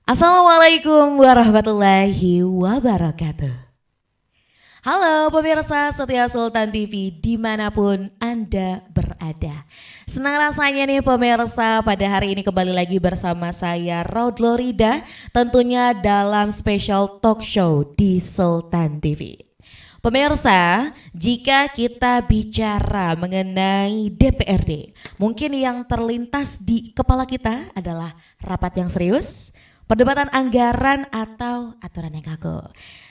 Assalamualaikum warahmatullahi wabarakatuh. Halo pemirsa setia Sultan TV dimanapun Anda berada. Senang rasanya nih pemirsa pada hari ini kembali lagi bersama saya Raud Lorida, tentunya dalam special talk show di Sultan TV. Pemirsa, jika kita bicara mengenai DPRD, mungkin yang terlintas di kepala kita adalah rapat yang serius, perdebatan anggaran atau aturan yang kaku.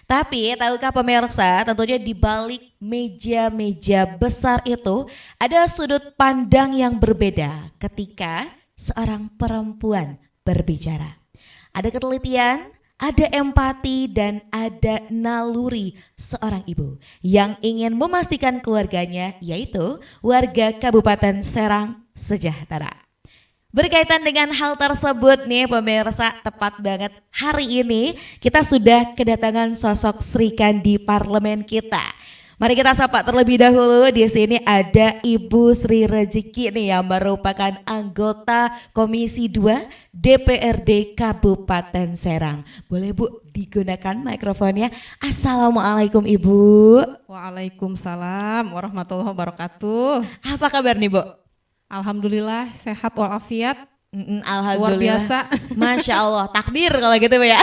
Tapi tahukah pemirsa, tentunya di balik meja-meja besar itu ada sudut pandang yang berbeda ketika seorang perempuan berbicara. Ada ketelitian, ada empati dan ada naluri seorang ibu yang ingin memastikan keluarganya yaitu warga Kabupaten Serang sejahtera. Berkaitan dengan hal tersebut nih pemirsa, tepat banget hari ini kita sudah kedatangan sosok Sri Kandi parlemen kita. Mari kita sapa terlebih dahulu. Di sini ada Ibu Sri Rezeki nih yang merupakan anggota Komisi 2 DPRD Kabupaten Serang. Boleh Bu digunakan mikrofonnya. Assalamualaikum Ibu. Waalaikumsalam warahmatullahi wabarakatuh. Apa kabar nih Bu? Alhamdulillah sehat walafiat. Alhamdulillah. Luar biasa. Masya Allah, takbir kalau gitu ya.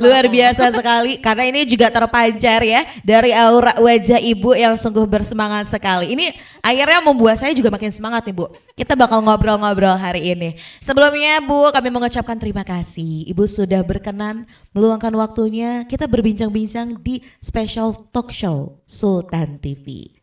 Luar biasa sekali karena ini juga terpancar ya dari aura wajah Ibu yang sungguh bersemangat sekali. Ini akhirnya membuat saya juga makin semangat nih Bu. Kita bakal ngobrol-ngobrol hari ini. Sebelumnya Bu, kami mengucapkan terima kasih. Ibu sudah berkenan meluangkan waktunya kita berbincang-bincang di special talk show Sultan TV.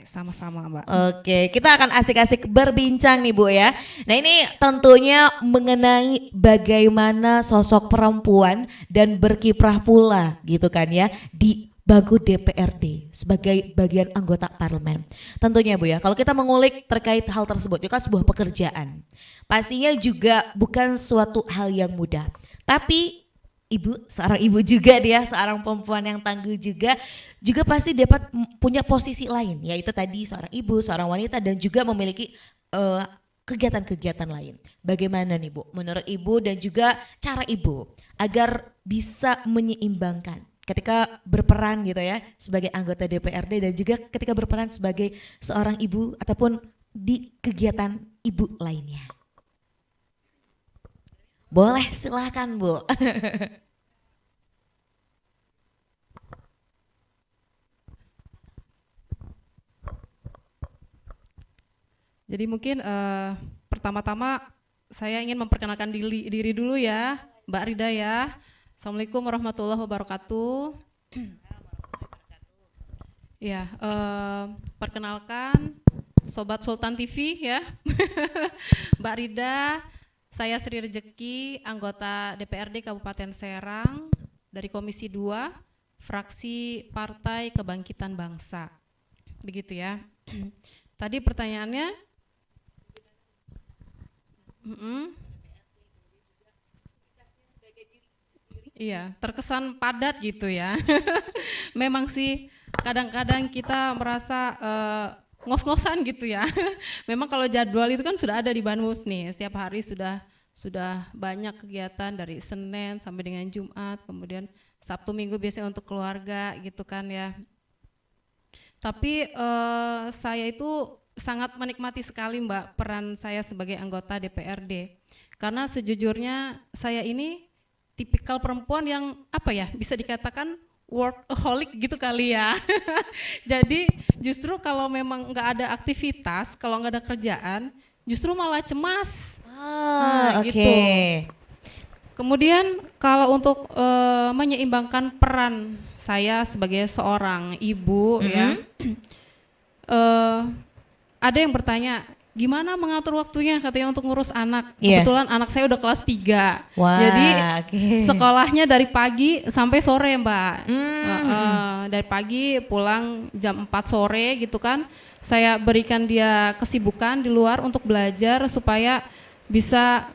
Sama-sama Mbak. Oke, kita akan asik-asik berbincang nih Bu ya. Nah ini tentunya mengenai bagaimana sosok perempuan dan berkiprah pula gitu kan ya di bangku DPRD sebagai bagian anggota parlemen. Tentunya Bu ya, kalau kita mengulik terkait hal tersebut itu kan sebuah pekerjaan. Pastinya juga bukan suatu hal yang mudah. Tapi Ibu, seorang ibu juga dia, seorang perempuan yang tangguh juga pasti dapat punya posisi lain, yaitu tadi seorang ibu, seorang wanita dan juga memiliki kegiatan-kegiatan lain. Bagaimana nih Bu, menurut Ibu dan juga cara Ibu agar bisa menyeimbangkan ketika berperan gitu ya sebagai anggota DPRD dan juga ketika berperan sebagai seorang ibu ataupun di kegiatan ibu lainnya. Boleh silahkan Bu. Jadi mungkin pertama-tama saya ingin memperkenalkan diri dulu ya, Mbak Rida ya. Assalamualaikum warahmatullahi wabarakatuh. Ya, perkenalkan Sobat Sultan TV ya. Mbak Rida, saya Sri Rezeki, anggota DPRD Kabupaten Serang dari Komisi 2, fraksi Partai Kebangkitan Bangsa. Begitu ya. Tadi pertanyaannya, iya, terkesan padat gitu ya. Memang sih kadang-kadang kita merasa ngos-ngosan gitu ya. Memang kalau jadwal itu kan sudah ada di Banmus nih, setiap hari sudah banyak kegiatan dari Senin sampai dengan Jumat, kemudian Sabtu Minggu biasanya untuk keluarga gitu kan ya. Tapi saya itu sangat menikmati sekali Mbak peran saya sebagai anggota DPRD. Karena sejujurnya saya ini tipikal perempuan yang apa ya, bisa dikatakan workaholic gitu kali ya. Jadi justru kalau memang nggak ada aktivitas, kalau nggak ada kerjaan, justru malah cemas. Gitu. Kemudian kalau untuk menyeimbangkan peran saya sebagai seorang ibu ya, ada yang bertanya, gimana mengatur waktunya katanya untuk ngurus anak. Kebetulan anak saya udah kelas 3. Jadi sekolahnya dari pagi sampai sore Mbak. Dari pagi pulang jam 4 sore gitu kan. Saya berikan dia kesibukan di luar untuk belajar supaya bisa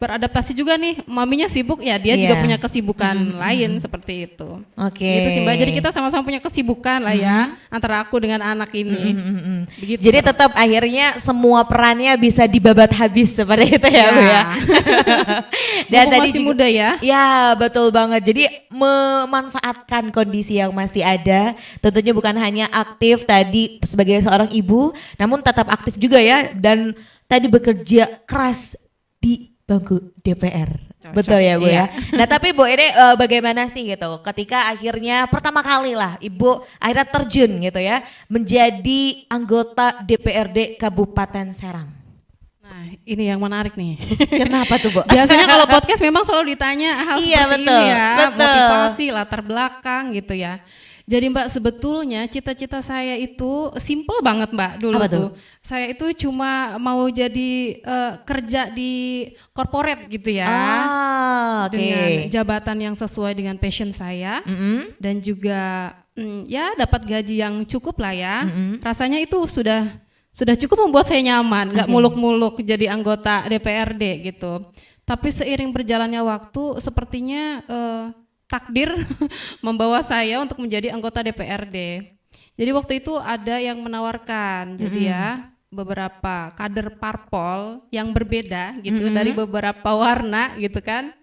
beradaptasi juga nih, maminya sibuk ya, dia juga punya kesibukan lain seperti itu. Oke. Itu sih Mbak, jadi kita sama-sama punya kesibukan lah ya, antara aku dengan anak ini. Begitu. Jadi tetap akhirnya semua perannya bisa dibabat habis seperti itu ya, Bu ya. Dan Mumpung tadi masih juga, muda ya. ya betul banget. Jadi memanfaatkan kondisi yang masih ada, tentunya bukan hanya aktif tadi sebagai seorang ibu, namun tetap aktif juga ya, dan tadi bekerja keras di bangku DPR. Cocok, Betul ya Bu iya. ya. Nah tapi Bu ini bagaimana sih gitu ketika akhirnya pertama kali lah Ibu akhirnya terjun gitu ya menjadi anggota DPRD Kabupaten Serang. Nah, ini yang menarik nih. Kenapa tuh Bu? Biasanya kalau podcast memang selalu ditanya hal Iya, seperti betul, ini ya, betul. motivasi, latar belakang gitu ya. Jadi Mbak, sebetulnya cita-cita saya itu simple banget Mbak dulu Apa tuh? tuh. Saya itu cuma mau jadi kerja di corporate gitu ya. Oke. Dengan jabatan yang sesuai dengan passion saya dan juga ya dapat gaji yang cukup lah ya. Rasanya itu sudah cukup membuat saya nyaman, nggak muluk-muluk jadi anggota DPRD gitu. Tapi seiring berjalannya waktu, sepertinya takdir membawa saya untuk menjadi anggota DPRD. Jadi waktu itu ada yang menawarkan, jadi ya beberapa kader parpol yang berbeda gitu dari beberapa warna gitu kan,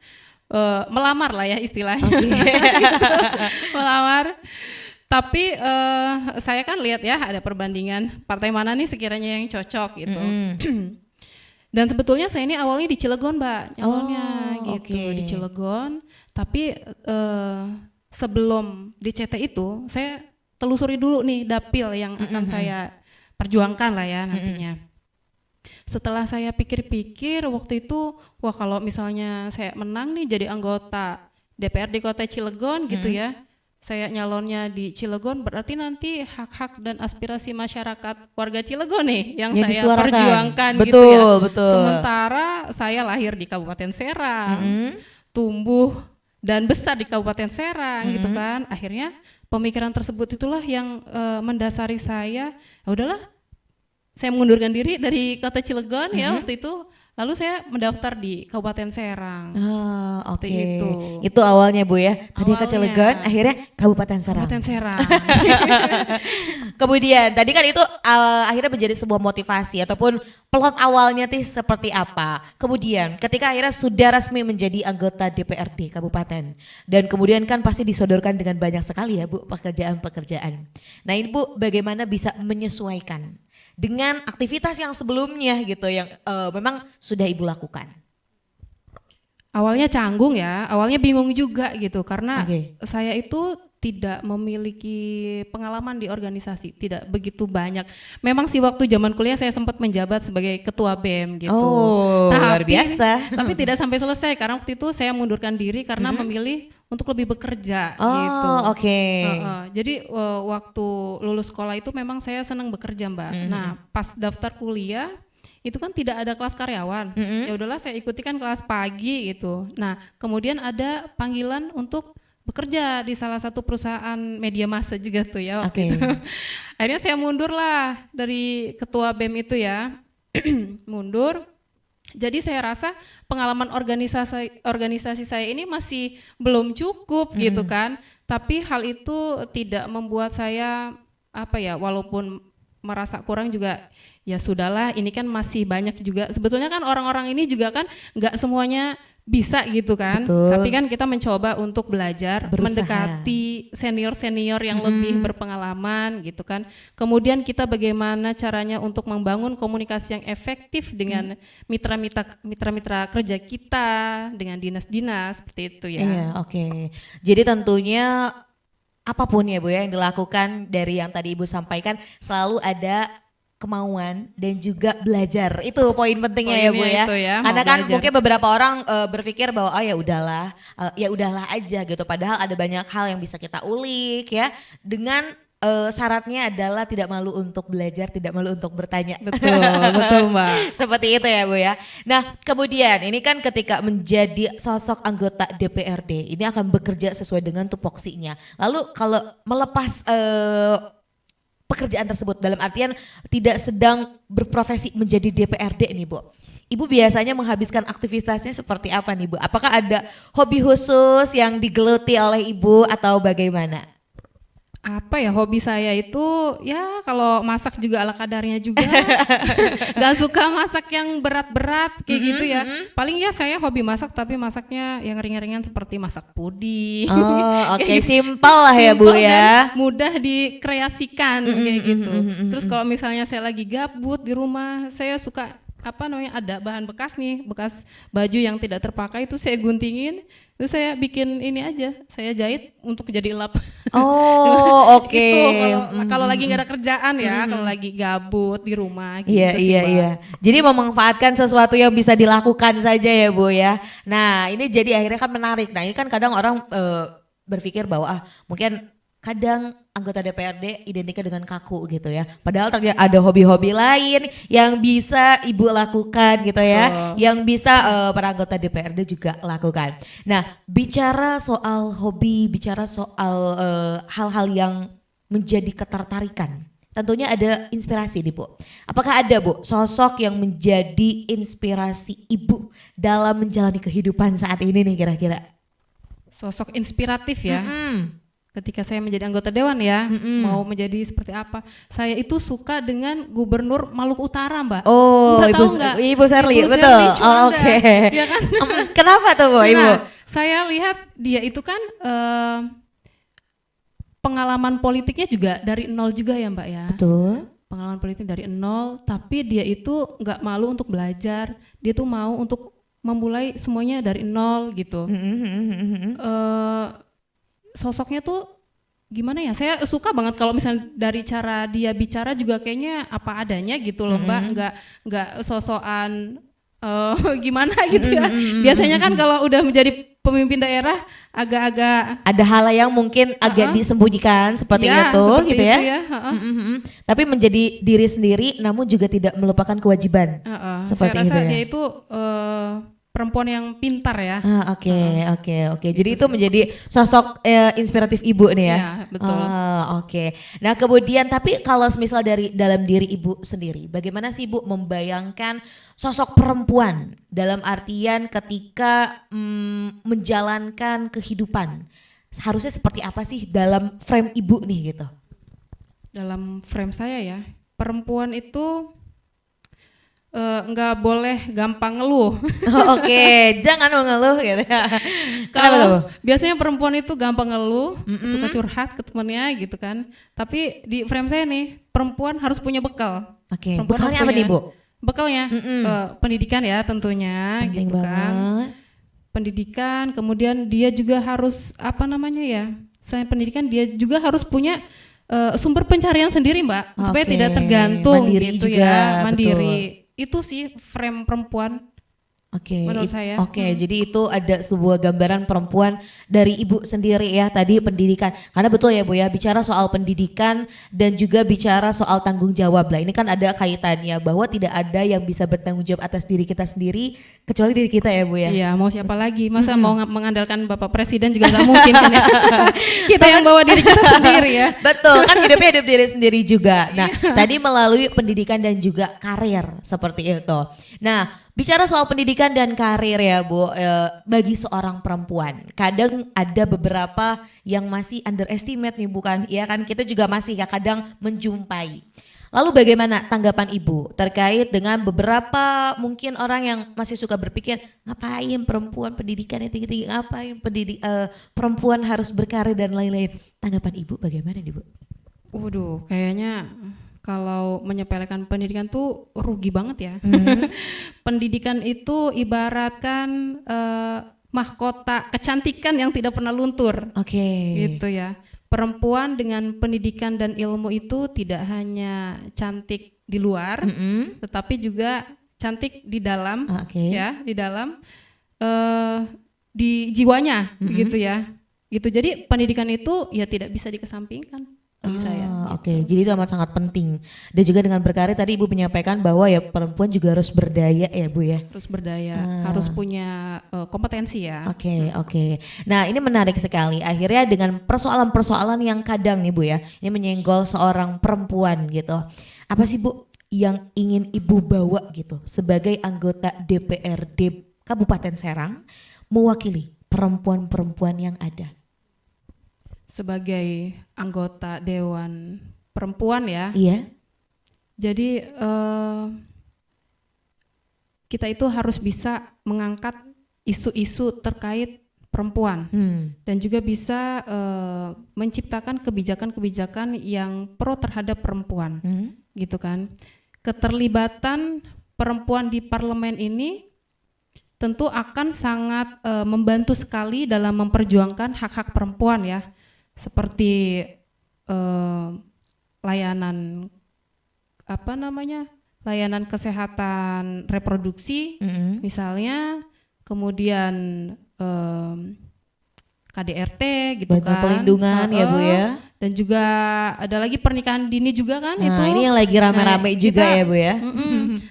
melamar lah ya istilahnya, melamar. Tapi saya kan lihat ya ada perbandingan partai mana nih sekiranya yang cocok gitu. Dan sebetulnya saya ini awalnya di Cilegon Mbak, nyalonnya gitu di Cilegon. Tapi sebelum di CT itu saya telusuri dulu nih dapil yang akan saya perjuangkan lah ya nantinya. Setelah saya pikir-pikir waktu itu, wah kalau misalnya saya menang nih jadi anggota DPRD Kota Cilegon gitu ya, saya nyalonnya di Cilegon, berarti nanti hak-hak dan aspirasi masyarakat warga Cilegon nih yang saya disuarakan. perjuangkan Betul, gitu ya. betul. Sementara saya lahir di Kabupaten Serang, tumbuh dan besar di Kabupaten Serang gitu kan. Akhirnya pemikiran tersebut itulah yang mendasari saya, ya udahlah saya mengundurkan diri dari Kota Cilegon ya waktu itu. Lalu saya mendaftar di Kabupaten Serang. Oke. Itu. Itu awalnya Bu ya. Tadi ke Awalnya. Cilegon, akhirnya Kabupaten Serang. Kabupaten Serang. Kemudian tadi kan itu akhirnya menjadi sebuah motivasi ataupun plot awalnya tuh seperti apa. Kemudian ketika akhirnya sudah resmi menjadi anggota DPRD Kabupaten dan kemudian kan pasti disodorkan dengan banyak sekali ya Bu pekerjaan-pekerjaan. Nah ini Bu bagaimana bisa menyesuaikan dengan aktivitas yang sebelumnya gitu yang memang sudah Ibu lakukan? Awalnya canggung ya, awalnya bingung juga gitu karena Oke. saya itu tidak memiliki pengalaman di organisasi, tidak begitu banyak. Memang sih waktu zaman kuliah saya sempat menjabat sebagai ketua BEM gitu. Oh, luar biasa. Tapi tidak sampai selesai karena waktu itu saya mundurkan diri karena memilih untuk lebih bekerja Oh, gitu. oke. Jadi waktu lulus sekolah itu memang saya senang bekerja Mbak. Nah pas daftar kuliah itu kan tidak ada kelas karyawan. Ya udahlah saya ikuti kan kelas pagi gitu. Nah kemudian ada panggilan untuk bekerja di salah satu perusahaan media massa juga tuh ya waktu itu. Akhirnya saya mundur lah dari ketua BEM itu ya. Mundur. Jadi saya rasa pengalaman organisasi saya ini masih belum cukup gitu kan. Tapi hal itu tidak membuat saya walaupun merasa kurang juga ya sudahlah, ini kan masih banyak juga. Sebetulnya kan orang-orang ini juga kan nggak semuanya bisa gitu kan. Betul. Tapi kan kita mencoba untuk belajar, Berusaha. mendekati senior-senior yang lebih berpengalaman gitu kan. Kemudian kita bagaimana caranya untuk membangun komunikasi yang efektif dengan mitra-mitra kerja kita, dengan dinas-dinas seperti itu ya. Iya, oke. Jadi tentunya apapun ya Bu ya yang dilakukan dari yang tadi Ibu sampaikan selalu ada kemauan dan juga belajar. Itu poin pentingnya ya Bu Poinnya ya. itu ya, mau Karena kan belajar. mungkin beberapa orang berpikir bahwa oh ya udahlah aja gitu. Padahal ada banyak hal yang bisa kita ulik ya dengan syaratnya adalah tidak malu untuk belajar, tidak malu untuk bertanya. Betul, betul Mbak. Seperti itu ya Bu ya. Nah kemudian ini kan ketika menjadi sosok anggota DPRD ini akan bekerja sesuai dengan tupoksinya. Lalu kalau melepas pekerjaan tersebut, dalam artian tidak sedang berprofesi menjadi DPRD nih Bu. Ibu biasanya menghabiskan aktivitasnya seperti apa nih Bu? Apakah ada hobi khusus yang digeluti oleh Ibu atau bagaimana? Apa ya, hobi saya itu ya kalau masak juga ala kadarnya juga. Gak suka masak yang berat-berat kayak gitu ya. Paling ya saya hobi masak, tapi masaknya yang ringan-ringan seperti masak puding. Oh, oke, Kayak gitu. simpel lah ya Bu Simpel ya. dan mudah dikreasikan kayak gitu. Terus kalau misalnya saya lagi gabut di rumah, saya suka ada bahan bekas nih, bekas baju yang tidak terpakai itu saya guntingin, terus saya bikin ini aja, saya jahit untuk jadi lap. Oh, oke. Itu kalau lagi nggak ada kerjaan ya, kalau lagi gabut di rumah gitu Iya, sih, iya, Mbak. iya. Jadi memanfaatkan sesuatu yang bisa dilakukan saja ya Bu ya. Nah ini jadi akhirnya kan menarik. Nah ini kan kadang orang berpikir bahwa mungkin kadang anggota DPRD identiknya dengan kaku gitu ya. Padahal ternyata ada hobi-hobi lain yang bisa Ibu lakukan gitu ya. Yang bisa para anggota DPRD juga lakukan. Nah bicara soal hobi, bicara soal hal-hal yang menjadi ketertarikan. Tentunya ada inspirasi nih Bu. Apakah ada Bu sosok yang menjadi inspirasi Ibu dalam menjalani kehidupan saat ini nih kira-kira? Sosok inspiratif ya. Ketika saya menjadi anggota dewan ya, mau menjadi seperti apa? Saya itu suka dengan Gubernur Maluku Utara, Mbak. Oh, Mbak Ibu, tahu nggak? Ibu Serly, Ibu betul. Serly Oh, Juanda, oke. ya kan? Kenapa tuh Bu, Ibu? Nah, saya lihat dia itu kan pengalaman politiknya juga dari nol juga ya, Mbak ya. Betul. Pengalaman politik dari nol, tapi dia itu nggak malu untuk belajar. Dia tuh mau untuk memulai semuanya dari nol gitu. Sosoknya tuh gimana ya, saya suka banget kalau misalnya dari cara dia bicara juga kayaknya apa adanya gitu loh Mbak, nggak sosokan gimana gitu ya. Biasanya kan kalau udah menjadi pemimpin daerah agak-agak Ada hal yang mungkin agak disembunyikan seperti ya, itu seperti gitu itu ya. heeh. Tapi menjadi diri sendiri namun juga tidak melupakan kewajiban. Seperti Saya rasa itu ya. dia itu perempuan yang pintar ya. Oke. Jadi itu menjadi sosok inspiratif Ibu nih ya. Iya, betul. Oke. Nah kemudian tapi kalau misal dari dalam diri Ibu sendiri, bagaimana sih Ibu membayangkan sosok perempuan dalam artian ketika menjalankan kehidupan, harusnya seperti apa sih dalam frame Ibu nih gitu? Dalam frame saya ya, perempuan itu nggak boleh gampang ngeluh. Oke, jangan mengeluh gitu ya. Kenapa tuh? Kalau biasanya perempuan itu gampang ngeluh, suka curhat ke temennya gitu kan. Tapi di frame saya nih, perempuan harus punya bekal. Oke, Perempuan bekalnya harus apa nih punya Bu? Bekalnya pendidikan ya tentunya. Penting gitu kan. banget. Pendidikan, kemudian dia juga harus selain pendidikan dia juga harus punya sumber pencarian sendiri Mbak, supaya Oke, tidak tergantung mandiri gitu juga, ya, mandiri. betul. Itu sih frame perempuan. Oke, Menurut saya. Oke, jadi itu ada sebuah gambaran perempuan dari Ibu sendiri ya, tadi pendidikan. Karena betul ya Bu ya, bicara soal pendidikan dan juga bicara soal tanggung jawab lah. Ini kan ada kaitannya bahwa tidak ada yang bisa bertanggung jawab atas diri kita sendiri kecuali diri kita ya Bu ya. Iya, mau siapa lagi? Masa mau mengandalkan Bapak Presiden juga nggak mungkin kan ya. Kita yang bawa diri kita sendiri ya. Betul, kan hidupnya hidup diri sendiri juga. Nah, tadi melalui pendidikan dan juga karir seperti itu. Nah, bicara soal pendidikan dan karir ya Bu, bagi seorang perempuan, kadang ada beberapa yang masih underestimate nih bukan? Iya kan, kita juga masih ya kadang menjumpai. Lalu bagaimana tanggapan Ibu terkait dengan beberapa mungkin orang yang masih suka berpikir ngapain perempuan pendidikannya tinggi-tinggi, ngapain perempuan harus berkarir dan lain-lain. Tanggapan Ibu bagaimana nih Bu? Waduh, kayaknya kalau menyepelekan pendidikan tuh rugi banget ya. Pendidikan itu ibaratkan mahkota kecantikan yang tidak pernah luntur. Oke. Gitu ya. Perempuan dengan pendidikan dan ilmu itu tidak hanya cantik di luar, tetapi juga cantik di dalam, ya, di dalam di jiwanya, gitu ya. Gitu. Jadi pendidikan itu ya tidak bisa dikesampingkan bagi saya. Oke, jadi itu amat sangat penting. Dan juga dengan berkarir tadi Ibu menyampaikan bahwa ya perempuan juga harus berdaya ya Bu ya. Harus berdaya, harus punya kompetensi ya. Oke. Nah ini menarik sekali. Akhirnya dengan persoalan-persoalan yang kadang nih Bu ya, ini menyenggol seorang perempuan gitu. Apa sih Bu yang ingin Ibu bawa gitu sebagai anggota DPRD Kabupaten Serang mewakili perempuan-perempuan yang ada? Sebagai anggota Dewan Perempuan ya. Iya. Jadi kita itu harus bisa mengangkat isu-isu terkait perempuan dan juga bisa menciptakan kebijakan-kebijakan yang pro terhadap perempuan, gitu kan. Keterlibatan perempuan di parlemen ini tentu akan sangat membantu sekali dalam memperjuangkan hak-hak perempuan ya. Seperti layanan layanan kesehatan reproduksi misalnya, kemudian KDRT gitu Bantuan kan, perlindungan ya Bu ya. dan juga ada lagi pernikahan dini juga kan. Nah itu ini yang lagi rame-rame juga kita- ya Bu ya.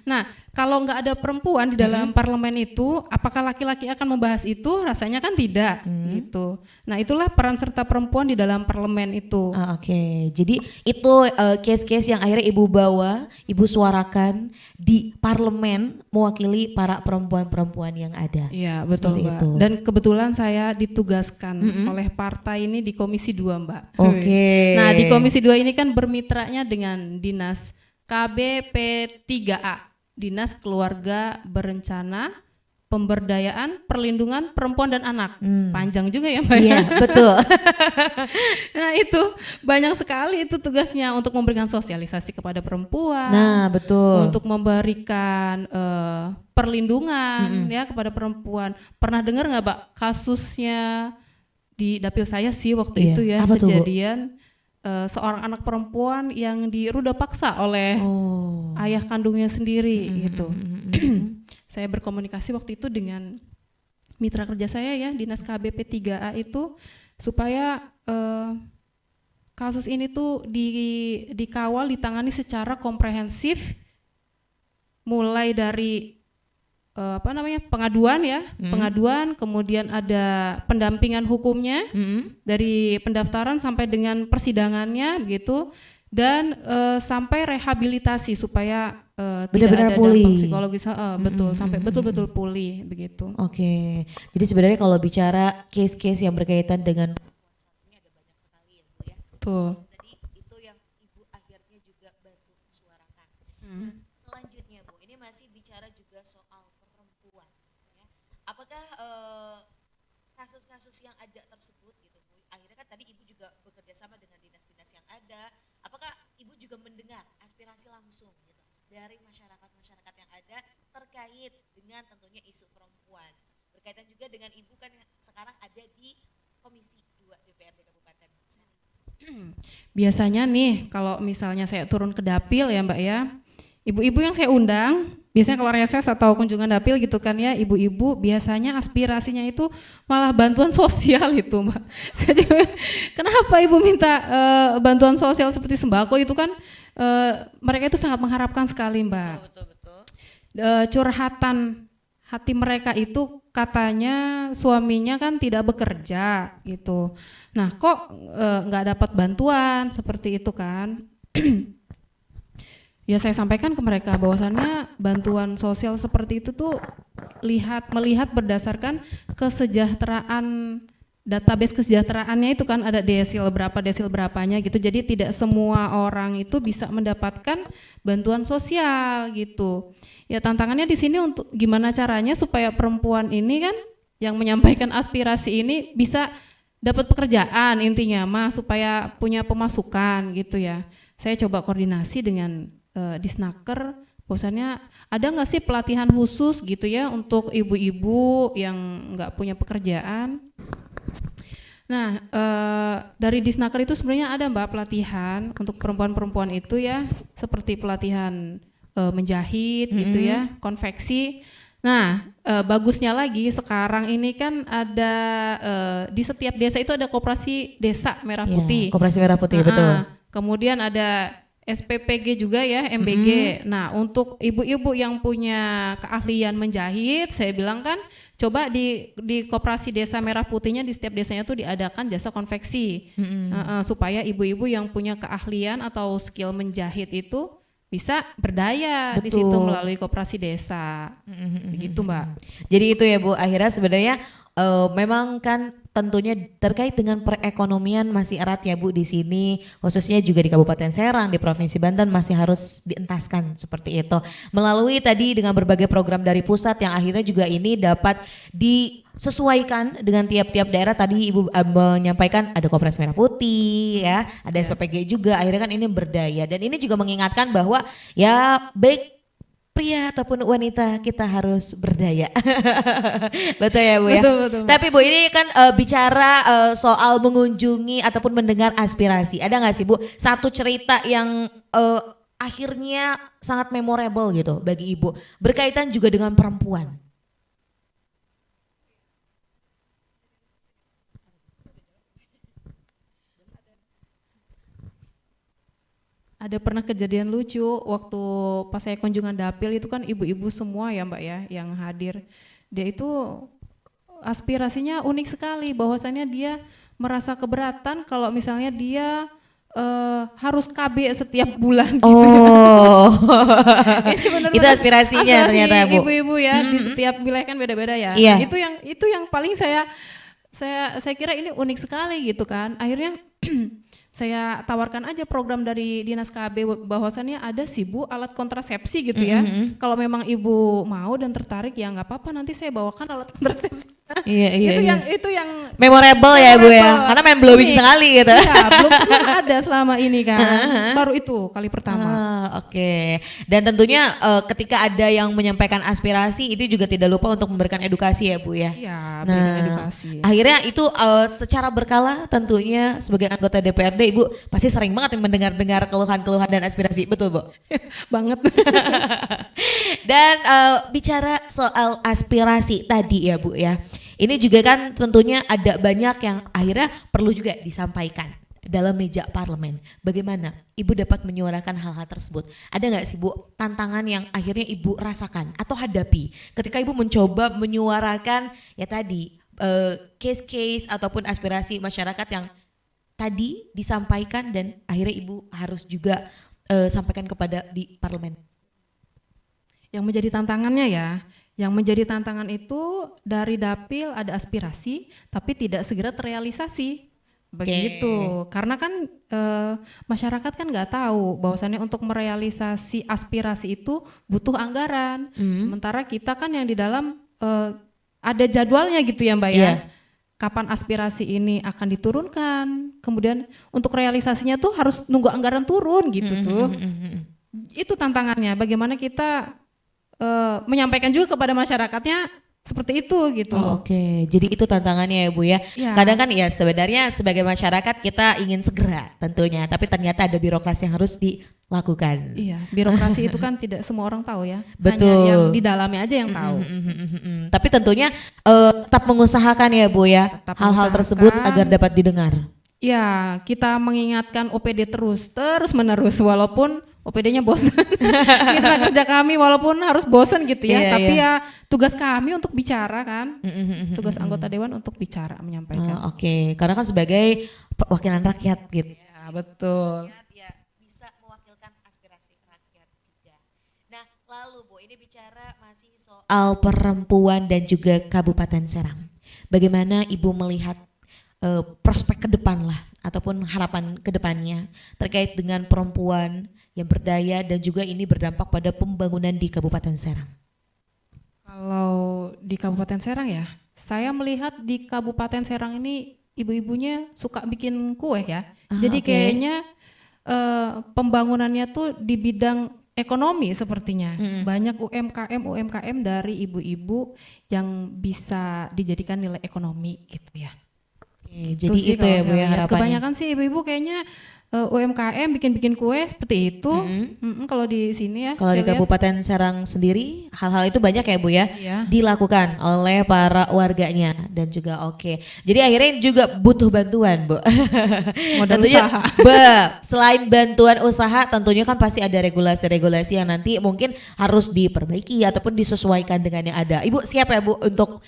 Nah, kalau nggak ada perempuan di dalam parlemen itu, apakah laki-laki akan membahas itu? Rasanya kan tidak, gitu. Nah, itulah peran serta perempuan di dalam parlemen itu. Oke, jadi itu case-case yang akhirnya Ibu bawa, Ibu suarakan di parlemen mewakili para perempuan-perempuan yang ada. Iya, betul Seperti Mbak. itu. Dan kebetulan saya ditugaskan oleh partai ini di Komisi 2, Mbak. Oke. Nah, di Komisi 2 ini kan bermitranya dengan Dinas KBP3A, Dinas Keluarga Berencana Pemberdayaan Perlindungan Perempuan dan Anak. Panjang juga ya Mbak. Iya, betul. Nah itu banyak sekali itu tugasnya untuk memberikan sosialisasi kepada perempuan. Nah, betul. Untuk memberikan perlindungan ya kepada perempuan. Pernah dengar nggak Mbak kasusnya di dapil saya sih waktu Iya. itu ya, Apa tuh, Bu? kejadian seorang anak perempuan yang diruda paksa oleh ayah kandungnya sendiri gitu. Saya berkomunikasi waktu itu dengan mitra kerja saya ya, Dinas KBP 3A itu, supaya kasus ini tuh dikawal, ditangani secara komprehensif, mulai dari pengaduan ya, pengaduan, kemudian ada pendampingan hukumnya dari pendaftaran sampai dengan persidangannya begitu, dan sampai rehabilitasi supaya tidak Benar-benar ada pulih. dampak psikologis, betul, sampai betul-betul pulih begitu. Oke. Jadi sebenarnya kalau bicara case-case yang berkaitan dengan Tuh. tadi itu yang Ibu akhirnya juga bantu suarakan. Selanjutnya Bu, ini masih bicara juga soal perempuan. Ya. Apakah kasus-kasus yang ada tersebut gitu Bu, akhirnya kan tadi Ibu juga bekerja sama dengan dinas-dinas yang ada. Apakah Ibu juga mendengar aspirasi langsung gitu dari masyarakat-masyarakat yang ada terkait dengan tentunya isu perempuan? Berkaitan juga dengan Ibu kan yang sekarang ada di Komisi 2 DPRD Kabupaten Serang. Biasanya nih kalau misalnya saya turun ke dapil ya Mbak ya, ibu-ibu yang saya undang, biasanya kalau reses atau kunjungan dapil gitu kan ya, ibu-ibu biasanya aspirasinya itu malah bantuan sosial itu Mbak. Saya juga, kenapa ibu minta bantuan sosial seperti sembako itu kan, mereka itu sangat mengharapkan sekali Mbak. Betul. Curhatan hati mereka itu katanya suaminya kan tidak bekerja gitu. Nah kok nggak dapat bantuan seperti itu kan? Ya saya sampaikan ke mereka bahwasannya bantuan sosial seperti itu tuh melihat berdasarkan kesejahteraan, database kesejahteraannya itu kan ada desil berapanya gitu. Jadi tidak semua orang itu bisa mendapatkan bantuan sosial gitu. Ya tantangannya di sini untuk gimana caranya supaya perempuan ini kan yang menyampaikan aspirasi ini bisa dapat pekerjaan intinya mah, supaya punya pemasukan gitu ya. Saya coba koordinasi dengan Disnaker, bahwasannya ada nggak sih pelatihan khusus gitu ya untuk ibu-ibu yang nggak punya pekerjaan. Nah dari Disnaker itu sebenarnya ada Mbak pelatihan untuk perempuan-perempuan itu ya, seperti pelatihan menjahit gitu ya, konveksi. Nah bagusnya lagi sekarang ini kan ada di setiap desa itu ada koperasi desa Merah Putih. Koperasi Merah Putih, betul. Kemudian ada SPPG juga ya, MBG. Nah, untuk ibu-ibu yang punya keahlian menjahit, saya bilang kan coba di Koperasi Desa Merah Putihnya di setiap desanya tuh diadakan jasa konveksi. Supaya ibu-ibu yang punya keahlian atau skill menjahit itu bisa berdaya di situ Betul. melalui Koperasi Desa. Begitu, Mbak. Jadi itu ya Bu, akhirnya sebenarnya memang kan tentunya terkait dengan perekonomian masih erat ya Bu di sini, khususnya juga di Kabupaten Serang, di Provinsi Banten masih harus dientaskan seperti itu. Melalui tadi dengan berbagai program dari pusat yang akhirnya juga ini dapat disesuaikan dengan tiap-tiap daerah. Tadi Ibu menyampaikan ada Koperasi Merah Putih ya, ada SPPG juga, akhirnya kan ini berdaya dan ini juga mengingatkan bahwa ya baik pria ataupun wanita kita harus berdaya. Betul ya Bu ya. Betul. Tapi Bu ini kan bicara soal mengunjungi ataupun mendengar aspirasi. Ada nggak sih Bu satu cerita yang akhirnya sangat memorable gitu bagi Ibu berkaitan juga dengan perempuan? Ada pernah kejadian lucu waktu pas saya kunjungan dapil itu kan ibu-ibu semua ya Mbak ya yang hadir. Dia itu aspirasinya unik sekali bahwasannya dia merasa keberatan kalau misalnya dia harus KB setiap bulan gitu ya. Oh, Ini benar-benar itu aspirasinya ternyata Bu. ibu-ibu ya di setiap wilayah kan beda-beda ya. Iya. Itu yang paling saya kira ini unik sekali gitu kan. Akhirnya saya tawarkan aja program dari Dinas KB bahwasannya ada sih Bu alat kontrasepsi gitu ya. Kalau memang Ibu mau dan tertarik ya nggak apa-apa nanti saya bawakan alat kontrasepsi. Iya. Itu yang Memorable ya Bu ya, memorable. karena main blowing Unik. sekali gitu. Iya, belum pernah ada selama ini kan. Baru itu kali pertama. Oke. Dan tentunya ketika ada yang menyampaikan aspirasi itu juga tidak lupa untuk memberikan edukasi ya Bu ya. Iya, berikan edukasi. Akhirnya itu secara berkala tentunya sebagai anggota DPRD Ibu pasti sering banget mendengar-dengar keluhan-keluhan dan aspirasi, betul Bu? Banget. Dan bicara soal aspirasi tadi ya Bu ya, ini juga kan tentunya ada banyak yang akhirnya perlu juga disampaikan dalam meja parlemen. Bagaimana Ibu dapat menyuarakan hal-hal tersebut? Ada nggak sih Bu tantangan yang akhirnya Ibu rasakan atau hadapi ketika Ibu mencoba menyuarakan ya tadi case-case ataupun aspirasi masyarakat yang tadi disampaikan dan akhirnya Ibu harus juga sampaikan kepada di parlemen? Yang menjadi tantangannya ya, yang menjadi tantangan itu dari dapil ada aspirasi tapi tidak segera terrealisasi. Begitu. Karena kan masyarakat kan nggak tahu bahwasannya untuk merealisasi aspirasi itu butuh anggaran. Sementara kita kan yang di dalam ada jadwalnya gitu ya Mbak ya. Iya. Kapan aspirasi ini akan diturunkan, kemudian untuk realisasinya tuh harus nunggu anggaran turun gitu tuh. Itu tantangannya, bagaimana kita menyampaikan juga kepada masyarakatnya seperti itu gitu loh. Oke, jadi itu tantangannya ya Bu ya. Ya. Kadang kan ya sebenarnya sebagai masyarakat kita ingin segera tentunya, tapi ternyata ada birokrasi yang harus dilakukan. Iya, birokrasi itu kan tidak semua orang tahu ya. Betul. Hanya yang di dalamnya aja yang tahu. Tapi tentunya tetap mengusahakan ya Bu ya Tetap hal-hal mengusahakan. tersebut agar dapat didengar. Ya, kita mengingatkan OPD terus menerus walaupun OPD-nya bosan. Mitra kerja kami walaupun harus bosan gitu ya, Iya, tapi iya. ya tugas kami untuk bicara kan. Tugas anggota dewan untuk bicara, menyampaikan. Oke, karena kan sebagai perwakilan rakyat gitu. Ya, betul. Ya bisa mewakilkan aspirasi rakyat juga. Nah, lalu Bu, ini bicara masih soal perempuan dan juga Kabupaten Serang. Bagaimana Ibu melihat prospek ke depan lah ataupun harapan ke depannya terkait dengan perempuan yang berdaya dan juga ini berdampak pada pembangunan di Kabupaten Serang? Kalau di Kabupaten Serang ya, saya melihat di Kabupaten Serang ini ibu-ibunya suka bikin kue ya. Jadi oke. kayaknya pembangunannya tuh di bidang ekonomi sepertinya. Banyak UMKM dari ibu-ibu yang bisa dijadikan nilai ekonomi gitu ya. Oke, jadi sih itu kalau ya Bu saya ya lihat. harapannya. Kebanyakan sih ibu-ibu kayaknya UMKM bikin-bikin kue seperti itu. Kalau di sini ya. Kalau di saya lihat. Kabupaten Serang sendiri hal-hal itu banyak ya Bu ya, Iya. dilakukan oleh para warganya dan juga oke. Jadi akhirnya juga butuh bantuan Bu. Modal Tentunya, usaha. Selain bantuan usaha tentunya kan pasti ada regulasi-regulasi yang nanti mungkin harus diperbaiki ataupun disesuaikan dengan yang ada. Ibu siap ya Bu untuk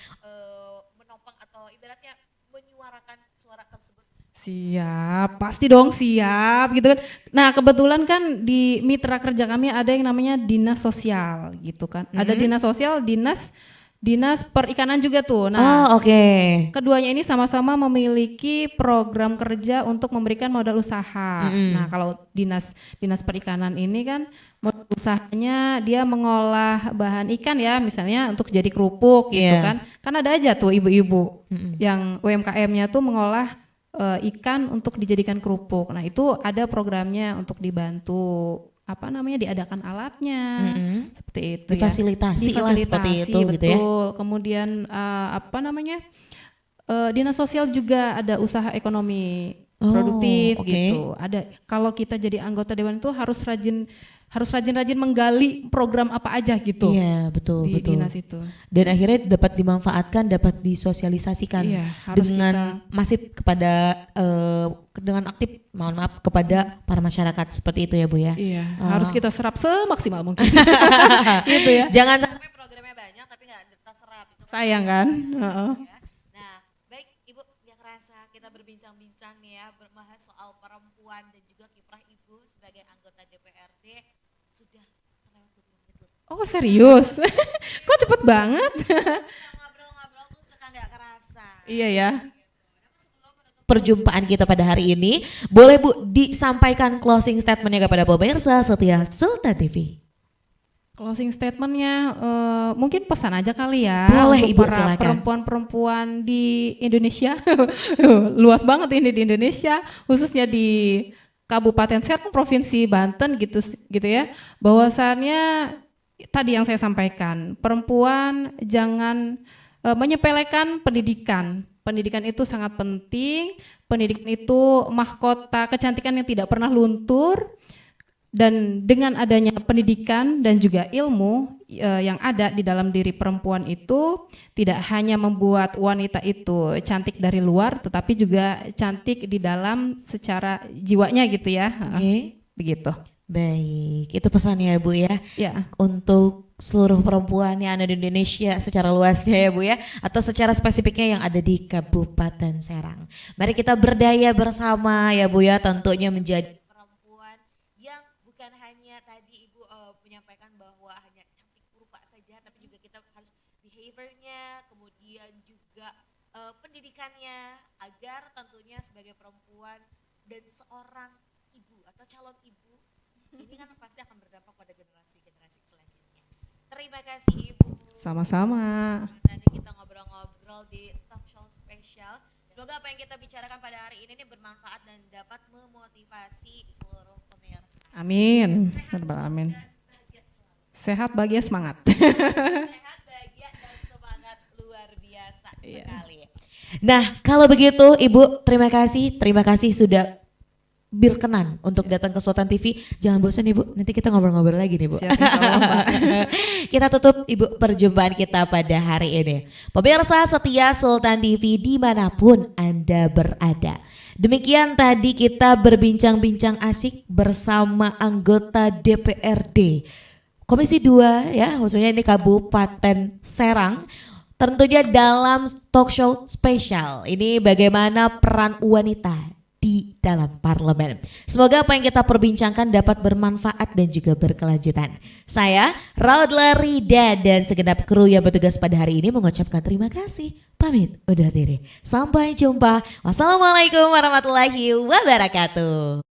menopang atau ibaratnya menyuarakan suara tersebut? Siap, pasti dong siap gitu kan. Nah kebetulan kan di mitra kerja kami ada yang namanya dinas sosial gitu kan. Ada dinas sosial, dinas perikanan juga tuh. Nah Oh oke. keduanya ini sama-sama memiliki program kerja untuk memberikan modal usaha. Nah kalau dinas perikanan ini kan modal usahanya dia mengolah bahan ikan ya, misalnya untuk jadi kerupuk gitu Iya. kan. Kan ada aja tuh ibu-ibu yang UMKM-nya tuh mengolah ikan untuk dijadikan kerupuk. Nah itu ada programnya untuk dibantu diadakan alatnya seperti itu Difasilitasi lah seperti itu betul. gitu ya. Kemudian dinas sosial juga ada usaha ekonomi produktif oke. gitu. Ada kalau kita jadi anggota dewan itu harus rajin-rajin menggali program apa aja gitu. Iya betul Di betul. dinas itu. Dan akhirnya dapat dimanfaatkan, dapat disosialisasikan Iya, harus dengan masif kepada dengan aktif, mohon maaf, kepada para masyarakat seperti itu ya Bu ya. Iya, harus kita serap semaksimal mungkin. Gitu ya. Jangan sampai programnya banyak tapi nggak terserap. Itu kan Sayang kan? Heeh. ya. Nah, baik Ibu yang rasa kita berbincang-bincang nih ya, berbahas soal perempuan dan juga kiprah Ibu sebagai anggota DPRD sudah terlewat 20 menit loh. Oh serius? Kok cepet banget? Ngobrol-ngobrol tuh suka nggak kerasa. Iya ya. Perjumpaan kita pada hari ini, boleh Bu disampaikan closing statementnya kepada pemirsa setia Sultan TV. Closing statementnya mungkin pesan aja kali ya. Boleh, untuk Ibu, para silakan. perempuan-perempuan di Indonesia. Luas banget ini di Indonesia, khususnya di Kabupaten Serang, Provinsi Banten gitu ya. Bahwasannya tadi yang saya sampaikan, perempuan jangan menyepelekan pendidikan. Pendidikan itu sangat penting. Pendidikan itu mahkota kecantikan yang tidak pernah luntur. Dan dengan adanya pendidikan dan juga ilmu yang ada di dalam diri perempuan itu tidak hanya membuat wanita itu cantik dari luar, tetapi juga cantik di dalam secara jiwanya gitu ya. Oke. Begitu. Baik, itu pesannya ya Bu ya. Ya. Untuk seluruh perempuan yang ada di Indonesia secara luasnya ya Bu ya, atau secara spesifiknya yang ada di Kabupaten Serang. Mari kita berdaya bersama ya Bu ya, tentunya menjadi perempuan yang bukan hanya tadi Ibu menyampaikan bahwa hanya cantik rupa saja, tapi juga kita harus behaviornya, kemudian juga pendidikannya, agar tentunya sebagai perempuan dan seorang ibu atau calon ibu ini kan pasti akan berdampak pada generasi-generasi selanjutnya. Terima kasih Ibu. Sama-sama. Tadi kita ngobrol-ngobrol di talk show spesial. Semoga apa yang kita bicarakan pada hari ini bermanfaat dan dapat memotivasi seluruh pemirsa. Amin. Amin. Sehat, bahagia, semangat. Sehat, bahagia, dan semangat luar biasa sekali. Nah, kalau begitu Ibu, terima kasih sudah berkenan untuk datang ke Sultan TV. Jangan bosan Ibu, nanti kita ngobrol-ngobrol lagi nih Bu. Siap, insyaallah, Mbak. Kita tutup Ibu perjumpaan kita pada hari ini. Pemirsa setia Sultan TV dimanapun Anda berada. Demikian tadi kita berbincang-bincang asik bersama anggota DPRD Komisi 2 ya, khususnya ini Kabupaten Serang. Tentunya dalam talk show spesial ini bagaimana peran wanita di dalam parlemen. Semoga apa yang kita perbincangkan dapat bermanfaat dan juga berkelanjutan. Saya Raudla Rida dan segenap kru yang bertugas pada hari ini mengucapkan terima kasih. Pamit undur diri. Sampai jumpa. Wassalamualaikum warahmatullahi wabarakatuh.